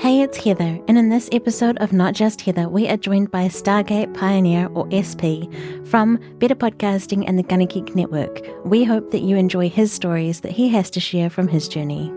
Hey, it's Heather, and in this episode of Not Just Heather, we are joined by Stargate pioneer, or SP, from Better Podcasting and the Gunna Geek Network. We hope that you enjoy his stories that he has to share from his journey.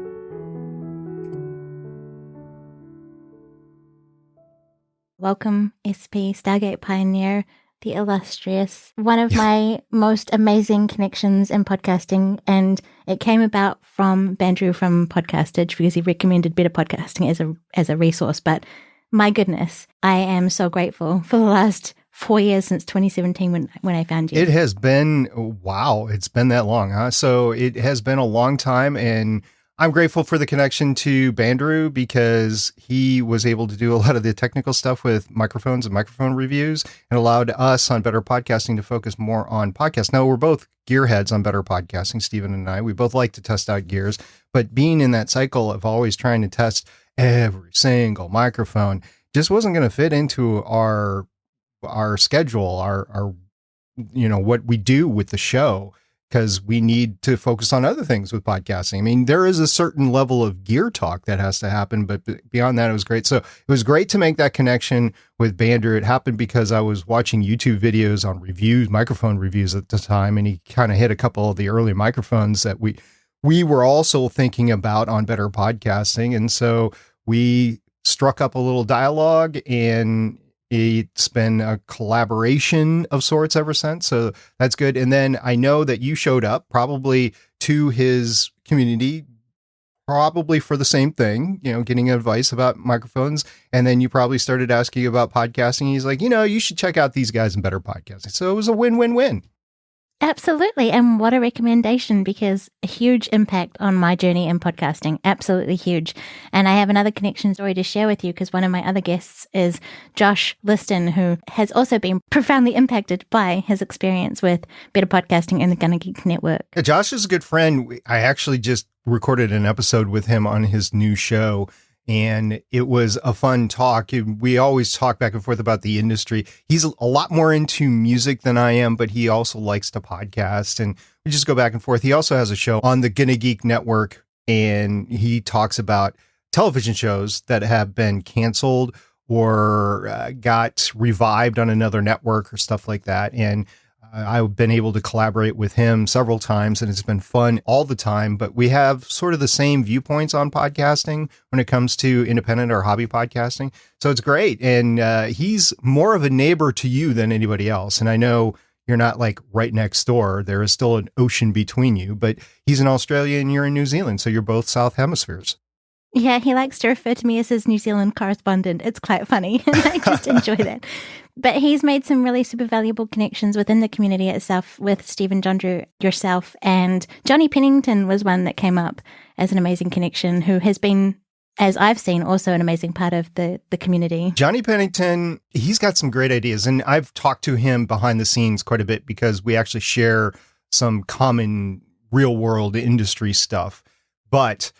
Welcome, SP, Stargate pioneer, the illustrious, one of my most amazing connections in podcasting, and it came about from Bandrew from Podcastage because he recommended Better Podcasting as a resource. But my goodness, I am so grateful for the last 4 years since 2017 when I found you. It has been, wow, it's been that long, huh? So it has been a long time, and I'm grateful for the connection to Bandrew because he was able to do a lot of the technical stuff with microphones and microphone reviews and allowed us on Better Podcasting to focus more on podcasts. Now, we're both gearheads on Better Podcasting, Stephen and I. We both like to test out gears, but being in that cycle of always trying to test every single microphone just wasn't going to fit into our schedule, our what we do with the show, because we need to focus on other things with podcasting. I mean, there is a certain level of gear talk that has to happen, but beyond that, it was great. So it was great to make that connection with Bandrew. It happened because I was watching YouTube videos on reviews, microphone reviews at the time, and he kind of hit a couple of the early microphones that we were also thinking about on Better Podcasting. And so we struck up a little dialogue, and it's been a collaboration of sorts ever since. So that's good. And then I know that you showed up probably to his community, probably for the same thing, getting advice about microphones. And then you probably started asking about podcasting. He's like, you should check out these guys in Better Podcasting. So it was a win-win-win. Absolutely. And what a recommendation, because a huge impact on my journey in podcasting. Absolutely huge. And I have another connection story to share with you because one of my other guests is Josh Liston, who has also been profoundly impacted by his experience with Better Podcasting and the Gunna Geek Network. Yeah, Josh is a good friend. I actually just recorded an episode with him on his new show, and it was a fun talk. We always talk back and forth about the industry. He's a lot more into music than I am, but he also likes to podcast, and we just go back and forth. He also has a show on the Gunna Geek Network, and he talks about television shows that have been canceled or got revived on another network or stuff like that. And I've been able to collaborate with him several times, and it's been fun all the time. But we have sort of the same viewpoints on podcasting when it comes to independent or hobby podcasting. So it's great. And he's more of a neighbor to you than anybody else. And I know you're not like right next door. There is still an ocean between you, but he's in Australia and you're in New Zealand. So you're both South hemispheres. Yeah, he likes to refer to me as his New Zealand correspondent. It's quite funny, and I just enjoy that. But he's made some really super valuable connections within the community itself with Stephen Johndrew, yourself, and Johnny Pennington was one that came up as an amazing connection, who has been, as I've seen, also an amazing part of the community. Johnny Pennington, he's got some great ideas, and I've talked to him behind the scenes quite a bit because we actually share some common real-world industry stuff. But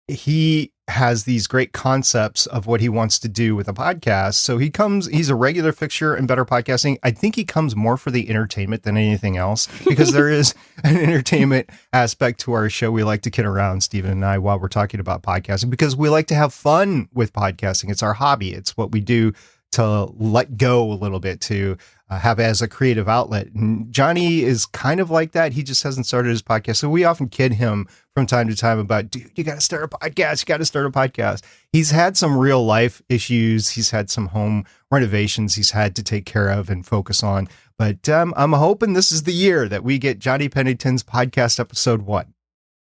he has these great concepts of what he wants to do with a podcast. So he's a regular fixture in Better Podcasting. I think he comes more for the entertainment than anything else, because there is an entertainment aspect to our show. We like to kid around, Stephen and I, while we're talking about podcasting, because we like to have fun with podcasting. It's our hobby. It's what we do to let go a little bit, to have as a creative outlet. And Johnny is kind of like that. He just hasn't started his podcast. So we often kid him from time to time about, dude, you got to start a podcast. You got to start a podcast. He's had some real life issues. He's had some home renovations he's had to take care of and focus on. But I'm hoping this is the year that we get Johnny Pennington's podcast episode 1.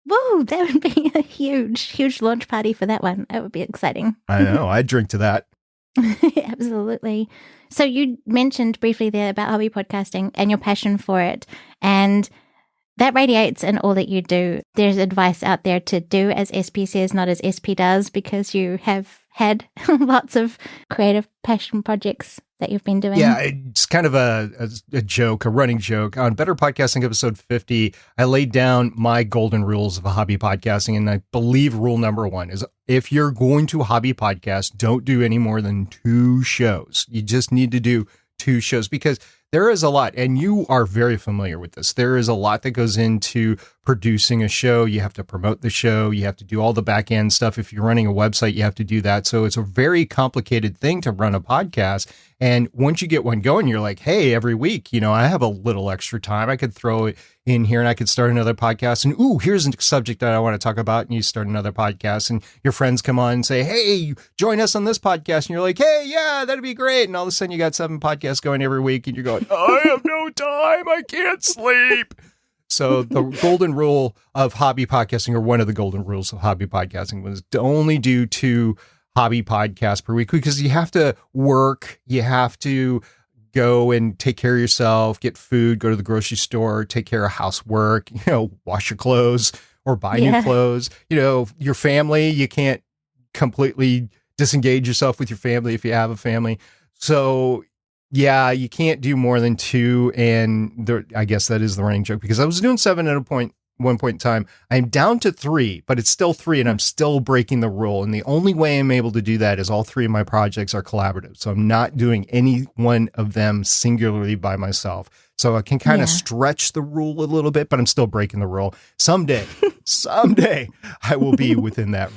Whoa, that would be a huge launch party for that one. That would be exciting. I know. I'd drink to that. Absolutely. So you mentioned briefly there about hobby podcasting and your passion for it, and that radiates in all that you do. There's advice out there to do as SP says, not as SP does, because you have had lots of creative passion projects that you've been doing. Yeah, it's kind of a joke, a running joke. On Better Podcasting episode 50, I laid down my golden rules of a hobby podcasting, and I believe rule number 1 is if you're going to hobby podcast, don't do any more than 2 shows. You just need to do 2 shows, because there is a lot, and you are very familiar with this. There is a lot that goes into producing a show. You have to promote the show. You have to do all the back end stuff. If you're running a website, you have to do that. So it's a very complicated thing to run a podcast. And once you get one going, you're like, hey, every week, I have a little extra time. I could throw it in here and I could start another podcast. And here's a subject that I want to talk about. And you start another podcast and your friends come on and say, hey, join us on this podcast. And you're like, hey, yeah, that'd be great. And all of a sudden you got 7 podcasts going every week and you're going, I have no time. I can't sleep. So the golden rule of hobby podcasting, or one of the golden rules of hobby podcasting, was to only do 2 hobby podcasts per week, because you have to work, you have to go and take care of yourself, get food, go to the grocery store, take care of housework, wash your clothes or buy new clothes. Your family, you can't completely disengage yourself with your family if you have a family. So yeah, you can't do more than 2. And I guess that is the running joke, because I was doing 7 at one point in time. I'm down to 3, but it's still 3 and I'm still breaking the rule. And the only way I'm able to do that is all 3 of my projects are collaborative. So I'm not doing any one of them singularly by myself. So I can kind of stretch the rule a little bit, but I'm still breaking the rule. Someday I will be within that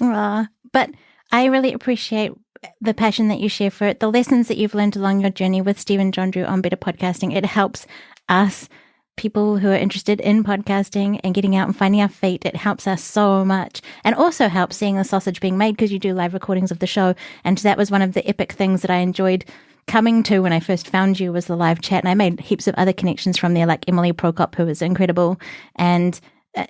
rule. But I really appreciate the passion that you share for it, the lessons that you've learned along your journey with Steve and John Drew on Better Podcasting. It helps us, people who are interested in podcasting and getting out and finding our feet. It helps us so much, and also helps seeing the sausage being made, because you do live recordings of the show. And that was one of the epic things that I enjoyed coming to when I first found you, was the live chat. And I made heaps of other connections from there, like Emily Prokop, who was incredible, and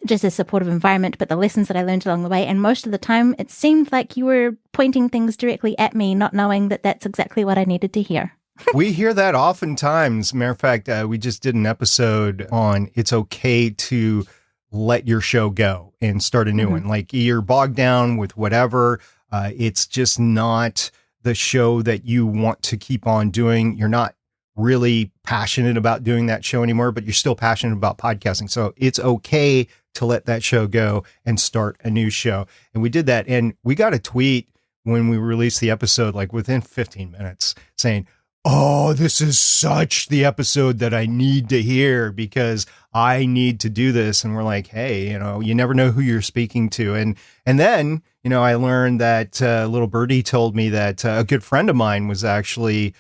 just a supportive environment, but the lessons that I learned along the way. And most of the time, it seemed like you were pointing things directly at me, not knowing that that's exactly what I needed to hear. We hear that oftentimes. Matter of fact, we just did an episode on it's okay to let your show go and start a new one. Like, you're bogged down with whatever. It's just not the show that you want to keep on doing. You're not really passionate about doing that show anymore, but you're still passionate about podcasting. So it's okay to let that show go and start a new show. And we did that. And we got a tweet when we released the episode, like within 15 minutes, saying, oh, this is such the episode that I need to hear, because I need to do this. And we're like, hey, you never know who you're speaking to. And then, I learned that little birdie told me that a good friend of mine was actually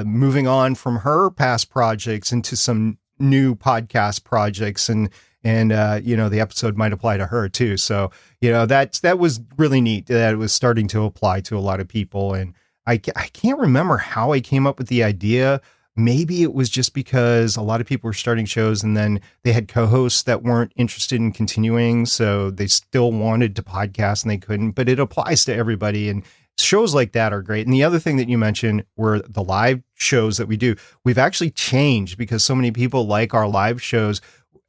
moving on from her past projects into some new podcast projects, and the episode might apply to her too. So that was really neat that it was starting to apply to a lot of people. And I can't remember how I came up with the idea. Maybe it was just because a lot of people were starting shows and then they had co-hosts that weren't interested in continuing, so they still wanted to podcast and they couldn't. But it applies to everybody, and shows like that are great. And the other thing that you mentioned were the live shows that we do. We've actually changed because so many people like our live shows.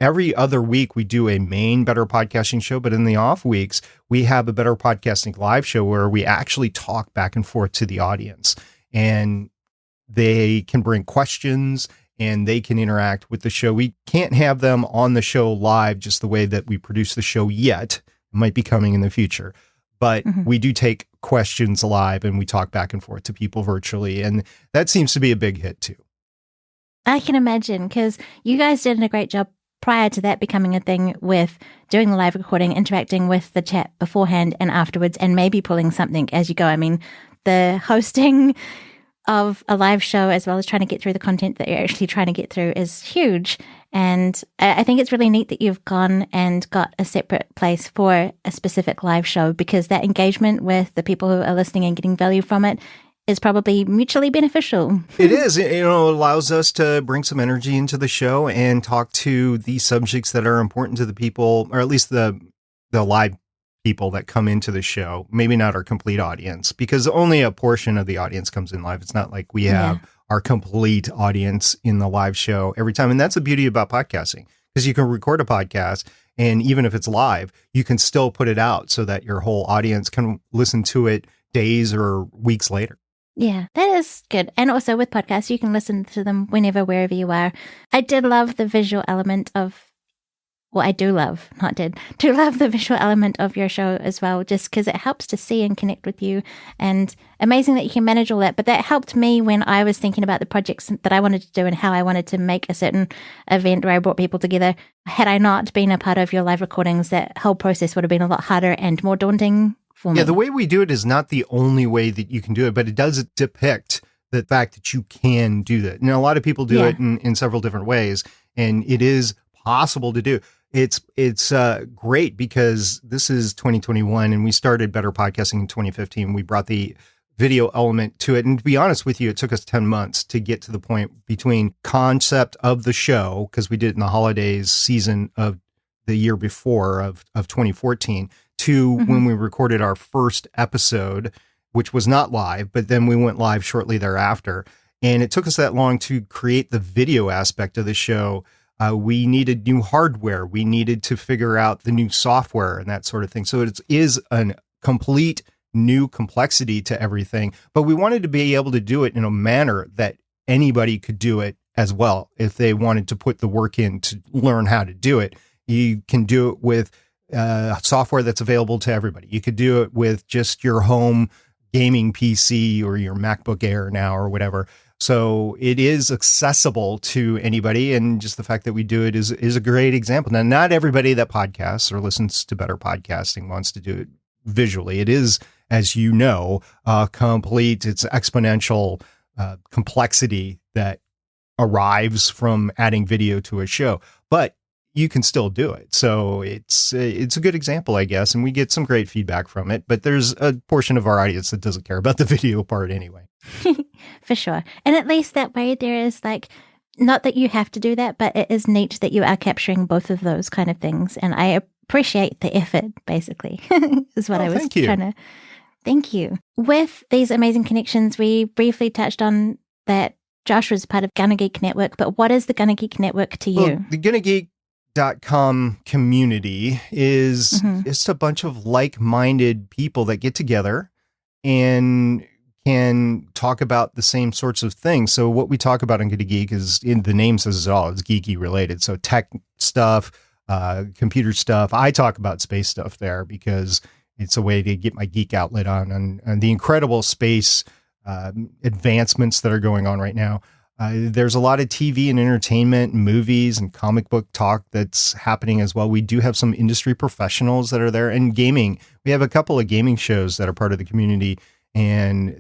Every other week we do a main Better Podcasting show, but in the off weeks, we have a Better Podcasting live show where we actually talk back and forth to the audience, and they can bring questions and they can interact with the show. We can't have them on the show live just the way that we produce the show yet. It might be coming in the future. But we do take questions live and we talk back and forth to people virtually. And that seems to be a big hit too. I can imagine, because you guys did a great job prior to that becoming a thing with doing the live recording, interacting with the chat beforehand and afterwards, and maybe pulling something as you go. I mean, the hosting of a live show, as well as trying to get through the content that you're actually trying to get through, is huge. And I think it's really neat that you've gone and got a separate place for a specific live show, because that engagement with the people who are listening and getting value from it is probably mutually beneficial. It is. It allows us to bring some energy into the show and talk to the subjects that are important to the people, or at least the live people that come into the show. Maybe not our complete audience, because only a portion of the audience comes in live. It's not like we have our complete audience in the live show every time. And that's the beauty about podcasting, because you can record a podcast, and even if it's live, you can still put it out so that your whole audience can listen to it days or weeks later. Yeah, that is good. And also with podcasts, you can listen to them whenever, wherever you are. I did love the visual element of well, I do love, not did, do love the visual element of your show as well, just because it helps to see and connect with you. And amazing that you can manage all that. But that helped me when I was thinking about the projects that I wanted to do and how I wanted to make a certain event where I brought people together. Had I not been a part of your live recordings, that whole process would have been a lot harder and more daunting for me. Yeah, the way we do it is not the only way that you can do it, but it does depict the fact that you can do that. And a lot of people do it in several different ways, and it is possible to do. It's great because this is 2021 and we started Better Podcasting in 2015. We brought the video element to it. And to be honest with you, it took us 10 months to get to the point between concept of the show, because we did it in the holidays season of the year before of 2014, to when we recorded our first episode, which was not live, but then we went live shortly thereafter. And it took us that long to create the video aspect of the show. We needed new hardware. We needed to figure out the new software and that sort of thing. So it is a complete new complexity to everything, but we wanted to be able to do it in a manner that anybody could do it as well. If they wanted to put the work in to learn how to do it, you can do it with software that's available to everybody. You could do it with just your home gaming PC or your MacBook Air now or whatever. So it is accessible to anybody. And just the fact that we do it is a great example. Now, not everybody that podcasts or listens to Better Podcasting wants to do it visually. It is, as you know, complete, it's exponential complexity that arrives from adding video to a show, but you can still do it. So it's a good example, I guess. And we get some great feedback from it, but there's a portion of our audience that doesn't care about the video part anyway. For sure. And at least that way there is like, not that you have to do that, but it is neat that you are capturing both of those kind of things. And I appreciate the effort, basically, is what I was trying to. Thank you. With these amazing connections, we briefly touched on that Josh was part of Gunna Geek Network, but what is the Gunna Geek Network to you? Well, the GunnaGeek.com community is just a bunch of like-minded people that get together and can talk about the same sorts of things. So what we talk about on Gunna Geek is, in the name says it all, it's geeky related. So tech stuff, computer stuff. I talk about space stuff there because it's a way to get my geek outlet on the incredible space advancements that are going on right now. There's a lot of TV and entertainment, movies and comic book talk that's happening as well. We do have some industry professionals that are there, and gaming. We have a couple of gaming shows that are part of the community, and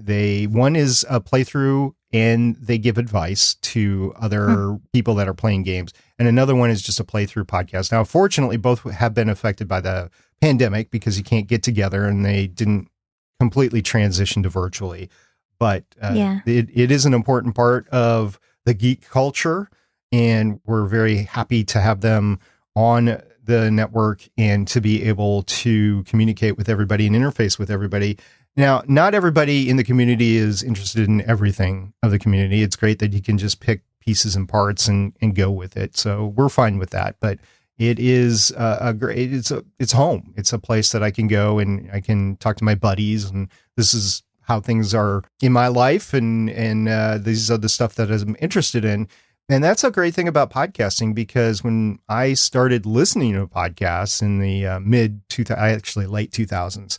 one is a playthrough and they give advice to other people that are playing games. And another one is just a playthrough podcast. Now, fortunately, both have been affected by the pandemic because you can't get together, and they didn't completely transition to virtually. But it is an important part of the geek culture, and we're very happy to have them on the network and to be able to communicate with everybody and interface with everybody. Now, not everybody in the community is interested in everything of the community. It's great that you can just pick pieces and parts and go with it. So we're fine with that. But it is it's home. It's a place that I can go and I can talk to my buddies, and this is how things are in my life, and these are the stuff that I'm interested in. And that's a great thing about podcasting, because when I started listening to podcasts in the late 2000s,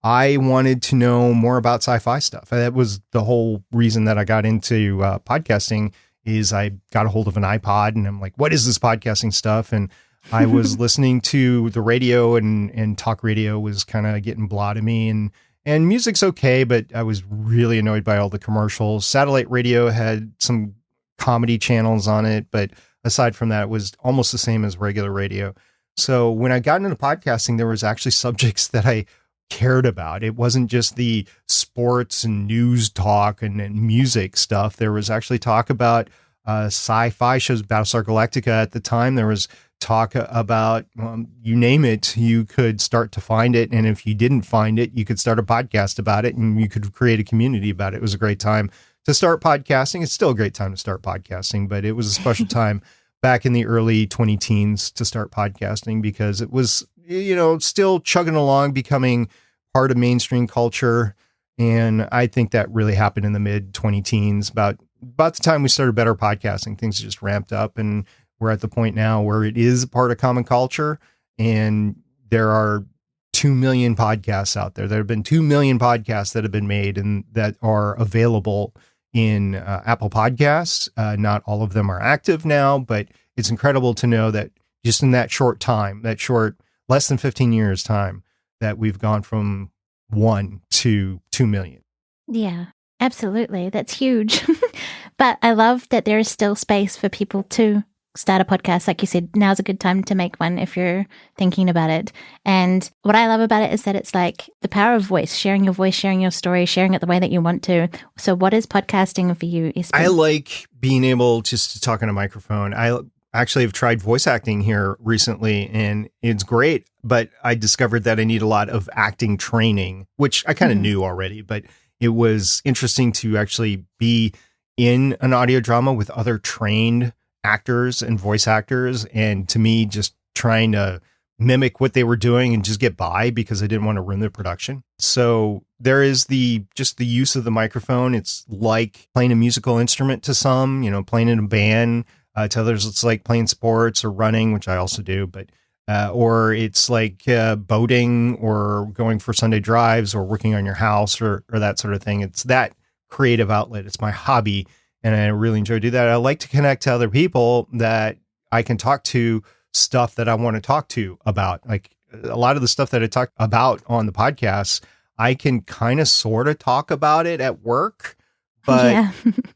I wanted to know more about sci-fi stuff. That was the whole reason that I got into podcasting. Is I got a hold of an iPod and I'm like, what is this podcasting stuff? And I was listening to the radio, and talk radio was kind of getting blah to me, and music's okay, but I was really annoyed by all the commercials. Satellite radio had some comedy channels on it, but aside from that, it was almost the same as regular radio. So when I got into podcasting, there was actually subjects that I cared about. It wasn't just the sports and news talk and music stuff. There was actually talk about sci-fi shows, Battlestar Galactica at the time. There was talk about, you name it, you could start to find it. And if you didn't find it, you could start a podcast about it, and you could create a community about it. It was a great time to start podcasting. It's still a great time to start podcasting, but it was a special time back in the early 20-teens to start podcasting, because it was, still chugging along, becoming part of mainstream culture. And I think that really happened in the mid 20-teens. About the time we started Better Podcasting, things just ramped up, and we're at the point now where it is part of common culture, and there are 2 million podcasts out there. There have been 2 million podcasts that have been made and that are available in Apple Podcasts. Not all of them are active now, but it's incredible to know that just in that short time, that short, less than 15 years time, that we've gone from 1 to 2 million. Yeah, absolutely. That's huge. But I love that there is still space for people to start a podcast. Like you said, now's a good time to make one if you're thinking about it. And what I love about it is that it's like the power of voice, sharing your story, sharing it the way that you want to. So what is podcasting for you, SP? I like being able just to talk on a microphone. I actually have tried voice acting here recently, and it's great, but I discovered that I need a lot of acting training, which I kind of knew already, but it was interesting to actually be in an audio drama with other trained actors and voice actors, and to me, just trying to mimic what they were doing and just get by because I didn't want to ruin the production. So there is the use of the microphone. It's like playing a musical instrument to some, playing in a band. To others, it's like playing sports or running, which I also do, but or it's like boating or going for Sunday drives or working on your house or that sort of thing. It's that creative outlet. It's my hobby, and I really enjoy doing that. I like to connect to other people that I can talk to stuff that I want to talk to about. Like a lot of the stuff that I talk about on the podcast, I can kind of sort of talk about it at work, but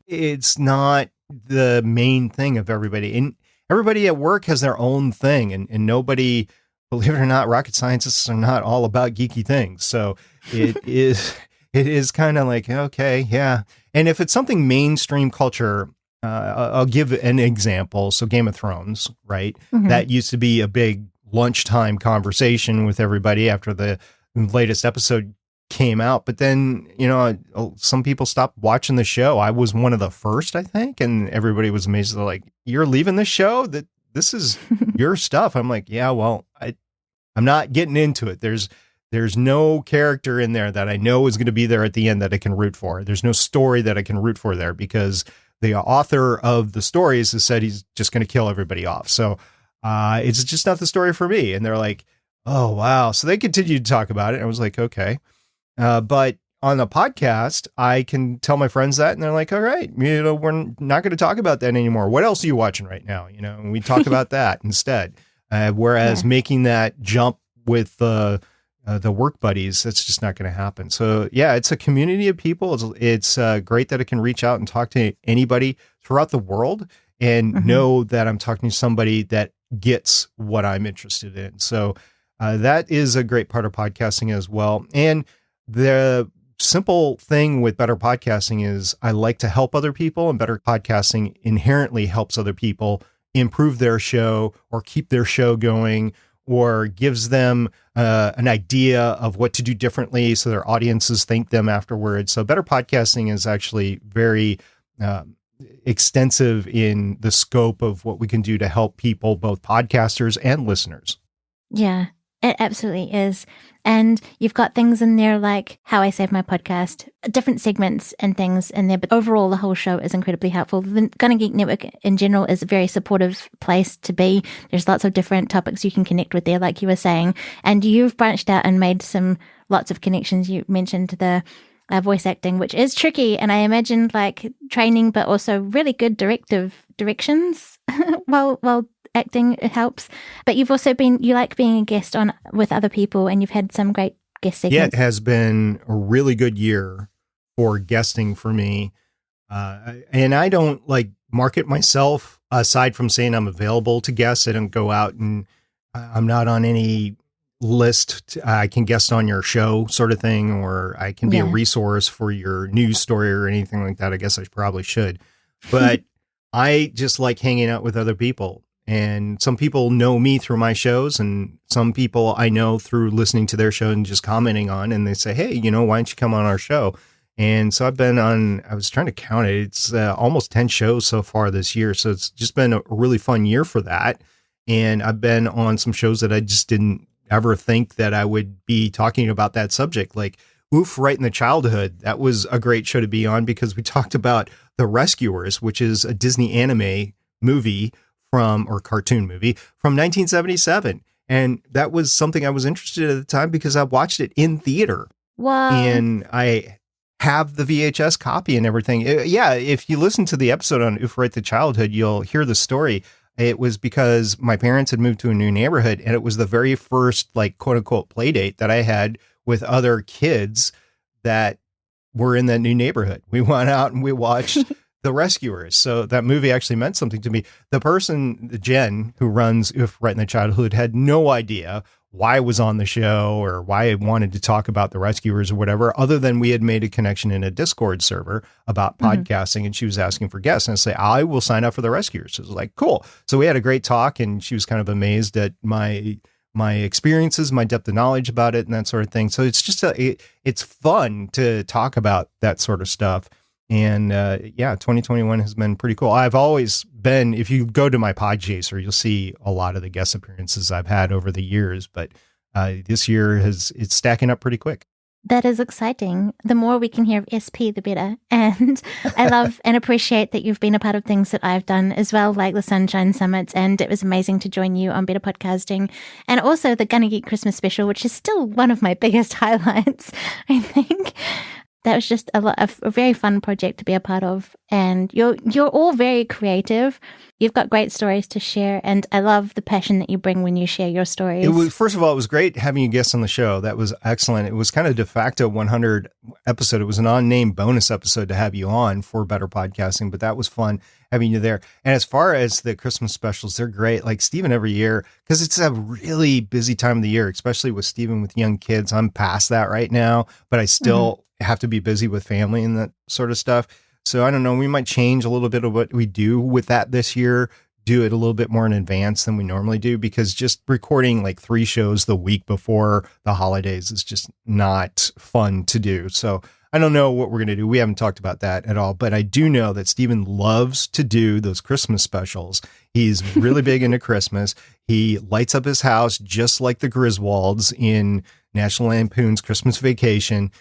it's not the main thing of everybody. And everybody at work has their own thing, and nobody, believe it or not, rocket scientists are not all about geeky things. So it is kind of like, okay, yeah. And if it's something mainstream culture, I'll give an example. So Game of Thrones, right? Mm-hmm. That used to be a big lunchtime conversation with everybody after the latest episode came out. But then, some people stopped watching the show. I was one of the first, I think. And everybody was amazed. They're like, you're leaving the show? That this is your stuff. I'm like, yeah, well, I'm not getting into it. There's no character in there that I know is going to be there at the end that I can root for. There's no story that I can root for there because the author of the stories has said he's just going to kill everybody off. So it's just not the story for me. And they're like, oh, wow. So they continued to talk about it. And I was like, okay. But on a podcast, I can tell my friends that, and they're like, all right, we're not going to talk about that anymore. What else are you watching right now? And we talk about that instead. Whereas making that jump with the work buddies, that's just not going to happen. So yeah, it's a community of people. It's great that I can reach out and talk to anybody throughout the world and know that I'm talking to somebody that gets what I'm interested in. So that is a great part of podcasting as well. And the simple thing with better podcasting is I like to help other people, and better podcasting inherently helps other people improve their show or keep their show going, or gives them an idea of what to do differently so their audiences thank them afterwards. So better podcasting is actually very extensive in the scope of what we can do to help people, both podcasters and listeners. Yeah, it absolutely is. And you've got things in there like How I Save My Podcast, different segments and things in there. But overall, the whole show is incredibly helpful. The Gonna Geek Network in general is a very supportive place to be. There's lots of different topics you can connect with there, like you were saying. And you've branched out and made lots of connections. You mentioned the voice acting, which is tricky. And I imagine like training, but also really good directions while acting, it helps. But you've also you like being a guest on with other people, and you've had some great guest segments. Yeah, it has been a really good year for guesting for me. And I don't like market myself aside from saying I'm available to guests. I don't go out and I'm not on any list. I can guest on your show sort of thing, or I can be a resource for your news story or anything like that. I guess I probably should, but I just like hanging out with other people. And some people know me through my shows, and some people I know through listening to their show and just commenting on, and they say, hey, why don't you come on our show? And so I've been on, I was trying to count it. It's almost 10 shows so far this year. So it's just been a really fun year for that. And I've been on some shows that I just didn't ever think that I would be talking about that subject. Like Oof, Right in the Childhood. That was a great show to be on because we talked about The Rescuers, which is a Disney anime movie or cartoon movie from 1977. And that was something I was interested in at the time because I watched it in theater. Wow. And I have the VHS copy and everything. Yeah, if you listen to the episode on Untitled Childhood, you'll hear the story. It was because my parents had moved to a new neighborhood, and it was the very first, like, quote unquote, play date that I had with other kids that were in that new neighborhood. We went out and we watched The Rescuers. So that movie actually meant something to me. The person, Jen, who runs Untitled Childhood, had no idea why I was on the show or why I wanted to talk about The Rescuers or whatever, other than we had made a connection in a Discord server about podcasting, and she was asking for guests, and I say, I will sign up for The Rescuers. So it was like, cool. So we had a great talk, and she was kind of amazed at my experiences, my depth of knowledge about it and that sort of thing. So it's just it's fun to talk about that sort of stuff. And yeah, 2021 has been pretty cool. I've always been, if you go to my Podchaser, you'll see a lot of the guest appearances I've had over the years, but this year it's stacking up pretty quick. That is exciting. The more we can hear of SP, the better. And I love and appreciate that you've been a part of things that I've done as well, like the Sunshine Summits. And it was amazing to join you on Better Podcasting. And also the Gonna Geek Christmas special, which is still one of my biggest highlights, I think. That was just a very fun project to be a part of. And you're all very creative. You've got great stories to share. And I love the passion that you bring when you share your stories. First of all, it was great having you guests on the show. That was excellent. It was kind of de facto 100 episode. It was an unnamed bonus episode to have you on for Better Podcasting, but that was fun having you there. And as far as the Christmas specials, they're great. Like Stephen every year, because it's a really busy time of the year, especially with Stephen with young kids. I'm past that right now, but I still have to be busy with family and that sort of stuff. So I don't know, we might change a little bit of what we do with that this year, do it a little bit more in advance than we normally do, because just recording like 3 shows the week before the holidays is just not fun to do. So I don't know what we're going to do. We haven't talked about that at all, but I do know that Stephen loves to do those Christmas specials. He's really big into Christmas. He lights up his house just like the Griswolds in National Lampoon's Christmas Vacation.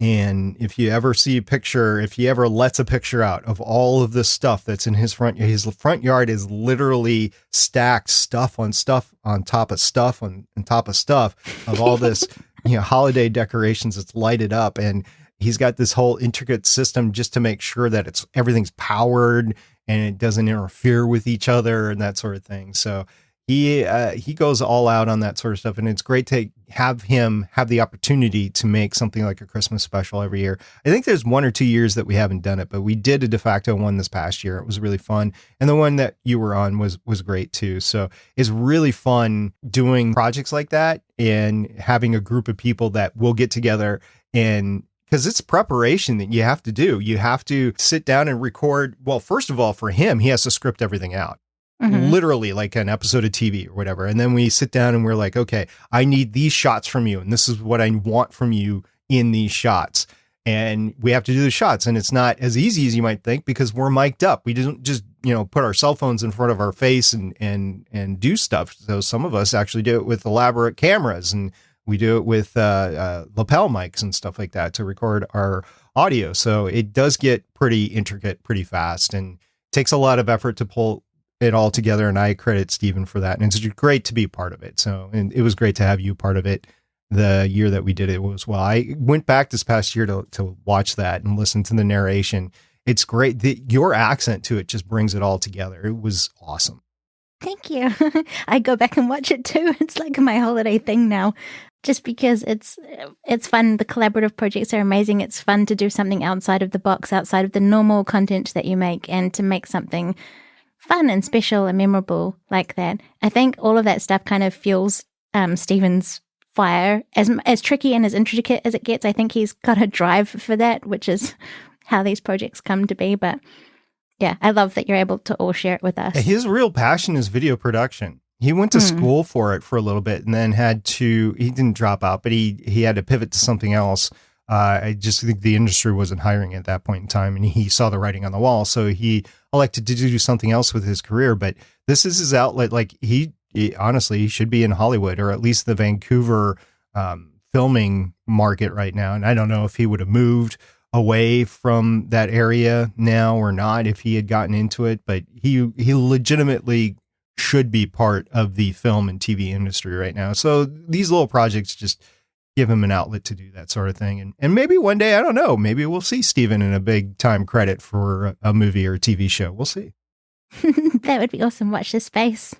And if you ever see a picture, if he ever lets a picture out of all of this stuff that's in his front yard is literally stacked stuff on top of stuff on top of stuff of all this, holiday decorations that's lighted up. And he's got this whole intricate system just to make sure that everything's powered and it doesn't interfere with each other and that sort of thing. So he goes all out on that sort of stuff, and it's great to have him have the opportunity to make something like a Christmas special every year. I think there's 1 or 2 years that we haven't done it, but we did a de facto one this past year. It was really fun, and the one that you were on was great too. So it's really fun doing projects like that and having a group of people that will get together, and because it's preparation that you have to do. You have to sit down and record. Well, first of all, for him, he has to script everything out. Literally like an episode of TV or whatever. And then we sit down and we're like, okay, I need these shots from you. And this is what I want from you in these shots. And we have to do the shots. And it's not as easy as you might think because we're mic'd up. We don't just, put our cell phones in front of our face and do stuff. So some of us actually do it with elaborate cameras, and we do it with lapel mics and stuff like that to record our audio. So it does get pretty intricate pretty fast, and takes a lot of effort to pull it all together, and I credit Stephen for that. And it's great to be part of it. So, and it was great to have you part of it the year that we did it as well. I went back this past year to watch that and listen to the narration. It's great. Your accent to it just brings it all together. It was awesome. Thank you. I go back and watch it too. It's like my holiday thing now, just because it's fun. The collaborative projects are amazing. It's fun to do something outside of the box, outside of the normal content that you make, and to make something fun and special and memorable like that. I think all of that stuff kind of fuels Stephen's fire. As tricky and as intricate as it gets, I think he's got a drive for that, which is how these projects come to be. But yeah, I love that you're able to all share it with us. His real passion is video production. He went to school for it for a little bit and then he didn't drop out, but he had to pivot to something else. I just think the industry wasn't hiring at that point in time, and he saw the writing on the wall. So he elected to do something else with his career, but this is his outlet. Like he honestly, he should be in Hollywood, or at least the Vancouver filming market right now. And I don't know if he would have moved away from that area now or not, if he had gotten into it, but he legitimately should be part of the film and TV industry right now. So these little projects just give him an outlet to do that sort of thing. And maybe one day, I don't know, maybe we'll see Steven in a big time credit for a movie or a TV show. We'll see. That would be awesome. Watch this space.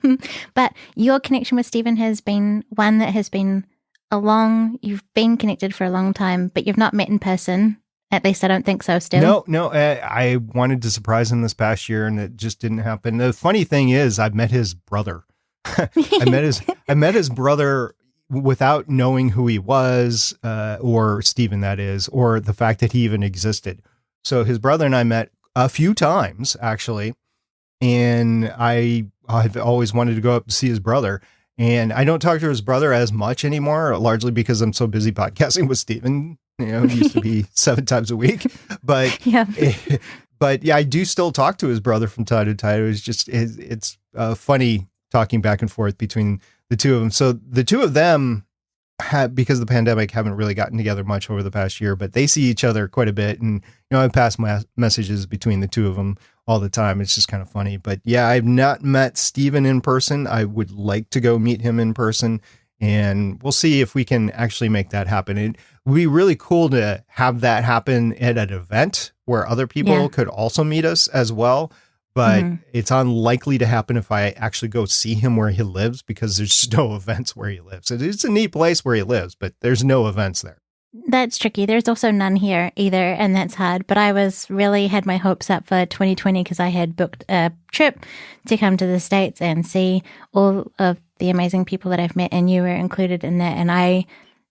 But your connection with Steven has been one that has been you've been connected for a long time, but you've not met in person. At least I don't think so still. No, I wanted to surprise him this past year and it just didn't happen. The funny thing is I've met his brother. I met his brother without knowing who he was, or Steven, that is, or the fact that he even existed. So his brother and I met a few times actually. And I've always wanted to go up and see his brother. And I don't talk to his brother as much anymore, largely because I'm so busy podcasting with Steven. You know, it used to be 7 times a week. But yeah. But yeah, I do still talk to his brother from time to time. It's funny talking back and forth between the two of them. So the two of them because of the pandemic, haven't really gotten together much over the past year, but they see each other quite a bit. And, I pass my messages between the two of them all the time. It's just kind of funny. But yeah, I've not met Steven in person. I would like to go meet him in person, and we'll see if we can actually make that happen. It would be really cool to have that happen at an event where other people could also meet us as well. But it's unlikely to happen if I actually go see him where he lives, because there's just no events where he lives. It's a neat place where he lives, but there's no events there. That's tricky. There's also none here either, and that's hard. But I had my hopes up for 2020 because I had booked a trip to come to the States and see all of the amazing people that I've met, and you were included in that. And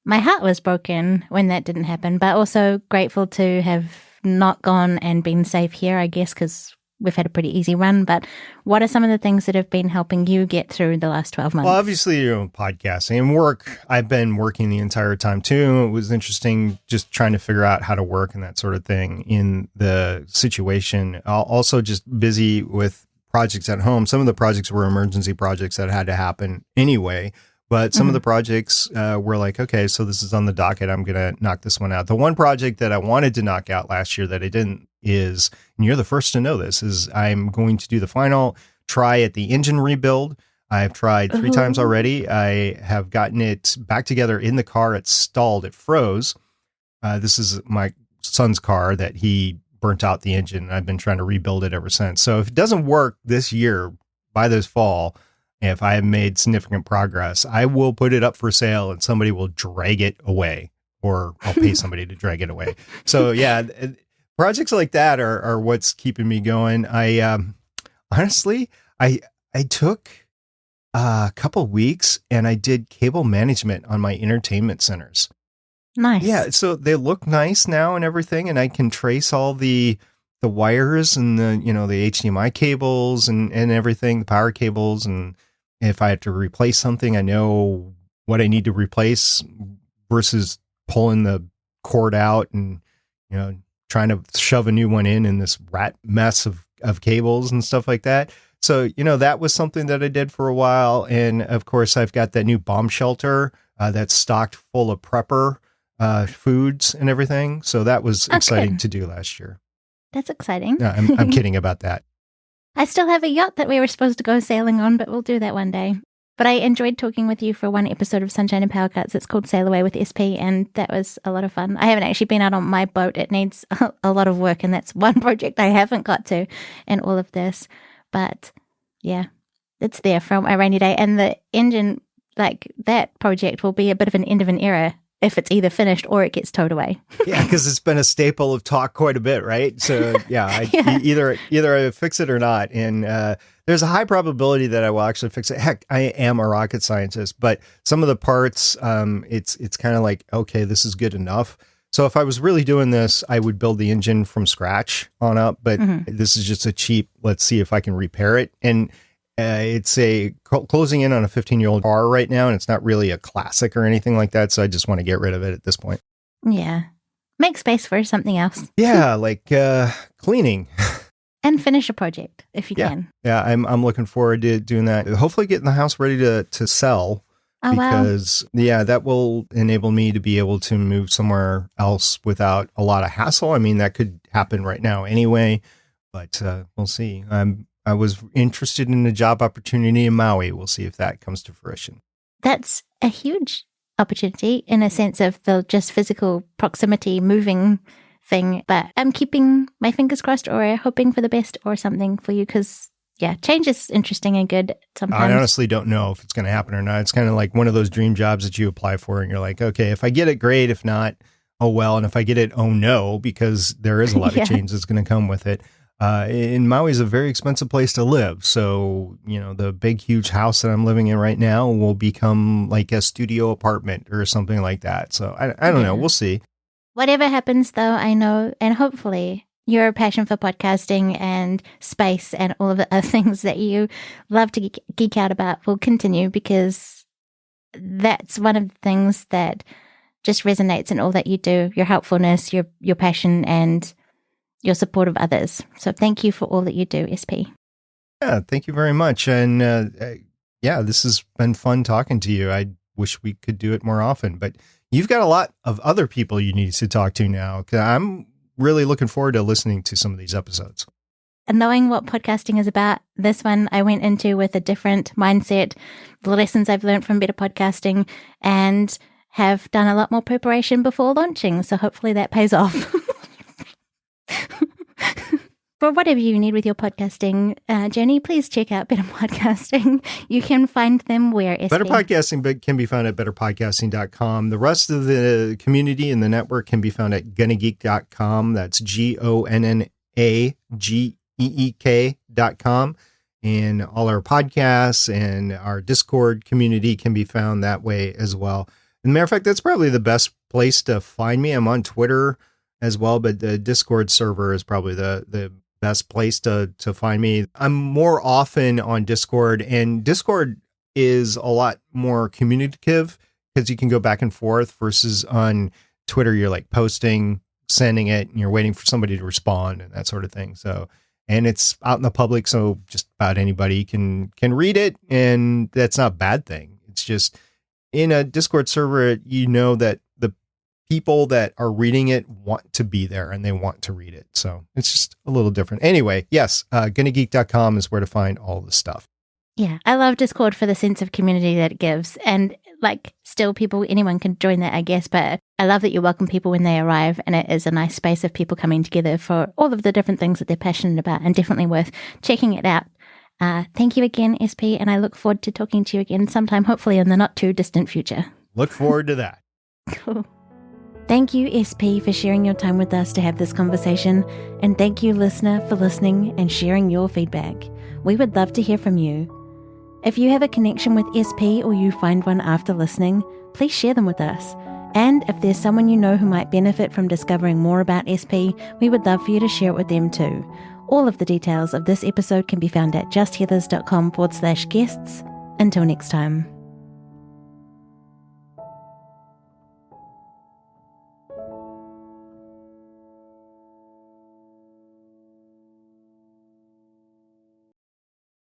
my heart was broken when that didn't happen, but also grateful to have not gone and been safe here, I guess, because we've had a pretty easy run. But what are some of the things that have been helping you get through the last 12 months? Well, obviously, podcasting and work. I've been working the entire time too. It was interesting just trying to figure out how to work and that sort of thing in the situation. Also just busy with projects at home. Some of the projects were emergency projects that had to happen anyway. But some of the projects were like, okay, so this is on the docket. I'm going to knock this one out. The one project that I wanted to knock out last year that I didn't is, and you're the first to know this, is I'm going to do the final try at the engine rebuild. I've tried 3 times already. I have gotten it back together in the car. It stalled. It froze. This is my son's car that he burnt out the engine. I've been trying to rebuild it ever since. So if it doesn't work this year, by this fall, if I have made significant progress, I will put it up for sale and somebody will drag it away, or I'll pay somebody to drag it away. So yeah, projects like that are what's keeping me going. I honestly, I took a couple weeks and I did cable management on my entertainment centers. Nice. Yeah. So they look nice now and everything. And I can trace all the wires and the HDMI cables and everything, the power cables. And if I have to replace something, I know what I need to replace versus pulling the cord out and, trying to shove a new one in this rat mess of cables and stuff like that. So, that was something that I did for a while. And of course, I've got that new bomb shelter that's stocked full of prepper foods and everything. So that was exciting to do last year. That's exciting. No, I'm kidding about that. I still have a yacht that we were supposed to go sailing on, but we'll do that one day. But I enjoyed talking with you for one episode of Sunshine and Power Cuts. It's called Sail Away with SP, and that was a lot of fun. I haven't actually been out on my boat. It needs a lot of work, and that's one project I haven't got to in all of this. But yeah, it's there for a rainy day. And the engine, like that project, will be a bit of an end of an era if it's either finished or it gets towed away. Yeah, because it's been a staple of talk quite a bit, right? So yeah, either I fix it or not. And there's a high probability that I will actually fix it. Heck, I am a rocket scientist, but some of the parts, it's kind of like, okay, this is good enough. So if I was really doing this, I would build the engine from scratch on up. But this is just a cheap, let's see if I can repair it. And it's closing in on a 15-year-old car right now, and it's not really a classic or anything like that. So I just want to get rid of it at this point. Yeah. Make space for something else. Yeah, like cleaning. And finish a project if you can. Yeah, I'm looking forward to doing that. Hopefully getting the house ready to sell. Oh, because, that will enable me to be able to move somewhere else without a lot of hassle. I mean, that could happen right now anyway, but we'll see. I was interested in a job opportunity in Maui. We'll see if that comes to fruition. That's a huge opportunity in a sense of the just physical proximity moving thing. But I'm keeping my fingers crossed or hoping for the best or something for you because, yeah, change is interesting and good sometimes. I honestly don't know if it's going to happen or not. It's kind of like one of those dream jobs that you apply for and you're like, okay, if I get it, great. If not, oh, well. And if I get it, oh, no, because there is a lot of change that's going to come with it. And Maui is a very expensive place to live. So, the big, huge house that I'm living in right now will become like a studio apartment or something like that. So I don't know. We'll see. Whatever happens, though, I know, and hopefully your passion for podcasting and space and all of the other things that you love to geek out about will continue because that's one of the things that just resonates in all that you do, your helpfulness, your passion, and your support of others. So thank you for all that you do, SP. Yeah, thank you very much. And this has been fun talking to you. I wish we could do it more often, but you've got a lot of other people you need to talk to now. I'm really looking forward to listening to some of these episodes. And knowing what podcasting is about, this one I went into with a different mindset, the lessons I've learned from better podcasting, and have done a lot more preparation before launching. So hopefully that pays off. For whatever you need with your podcasting journey, please check out Better Podcasting. You can find them where? SP? Better Podcasting can be found at betterpodcasting.com. The rest of the community and the network can be found at gonnageek.com. That's GONNAGEEK.com. And all our podcasts and our Discord community can be found that way as well. As a matter of fact, that's probably the best place to find me. I'm on Twitter as well, but the Discord server is probably the best place to find me. I'm more often on Discord, and Discord is a lot more communicative because you can go back and forth versus on Twitter, you're like posting, sending it, and you're waiting for somebody to respond and that sort of thing. So, and it's out in the public, so just about anybody can read it, and that's not a bad thing. It's just in a Discord server, that the people that are reading it want to be there and they want to read it. So it's just a little different. Anyway, yes, gonnageek.com is where to find all the stuff. Yeah, I love Discord for the sense of community that it gives. And still anyone can join that, I guess. But I love that you welcome people when they arrive. And it is a nice space of people coming together for all of the different things that they're passionate about, and definitely worth checking it out. Thank you again, SP. And I look forward to talking to you again sometime, hopefully in the not too distant future. Look forward to that. Cool. Thank you, SP, for sharing your time with us to have this conversation. And thank you, listener, for listening and sharing your feedback. We would love to hear from you. If you have a connection with SP or you find one after listening, please share them with us. And if there's someone you know who might benefit from discovering more about SP, we would love for you to share it with them too. All of the details of this episode can be found at justheathers.com/guests. Until next time.